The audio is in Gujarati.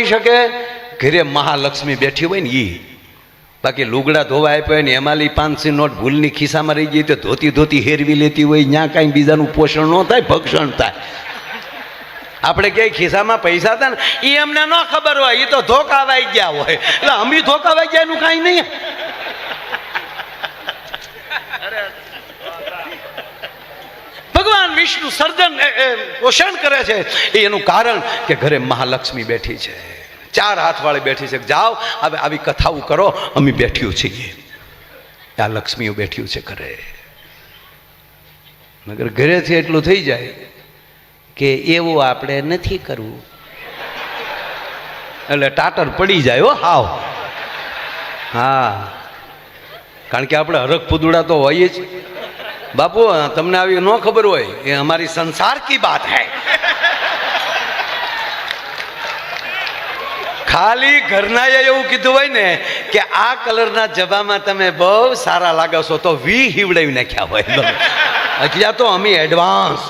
બની શકે? ઘરે મહાલક્ષ્મી બેઠી હોય ને ઈ. બાકી લુગડા ધોવા આપ્યા ને એમાંલી 500 નોટ ભૂલની ખિસ્સામાં રહી ગઈ તો ધોતી ધોતી હેરવી લેતી હોય, ત્યાં કાંઈ બીજાનું પોષણ ન થાય, ભક્ષણ થાય. આપણે ક્યાંય ખિસ્સામાં પૈસા હતા ને એ એમને ન ખબર હોય, એ તો ધોકાવાઈ ગયા હોય. એટલે અમી ધોકાવાઈ ગયા એનું કાંઈ નહીં. ભગવાન વિષ્ણુ સર્જન પોષણ કરે છે, એનું કારણ કે ઘરે મહાલક્ષ્મી બેઠી છે, 4 હાથવાળી બેઠી છે. જાઓ હવે આવી કથાઓ કરો, અમે બેઠ્યું છીએ. આ લક્ષ્મીઓ બેઠ્યું છે ઘરે. મગર ઘરેથી એટલું થઈ જાય કે એવું આપણે નથી કરવું, એટલે ટાટર પડી જાય. હો હાવ. હા, કારણ કે આપણે હરખ પુદુડા તો હોય જ. બાપુ તમને આવી ન ખબર હોય, એ અમારી સંસાર કી બાત હૈ. ખાલી ઘરના એવું કીધું હોય ને કે આ કલરના જબામાં તમે બહુ સારા લાગો છો તો વી હિવડાવી નાખ્યા હોય. અત્યારે તો અમે એડવાન્સ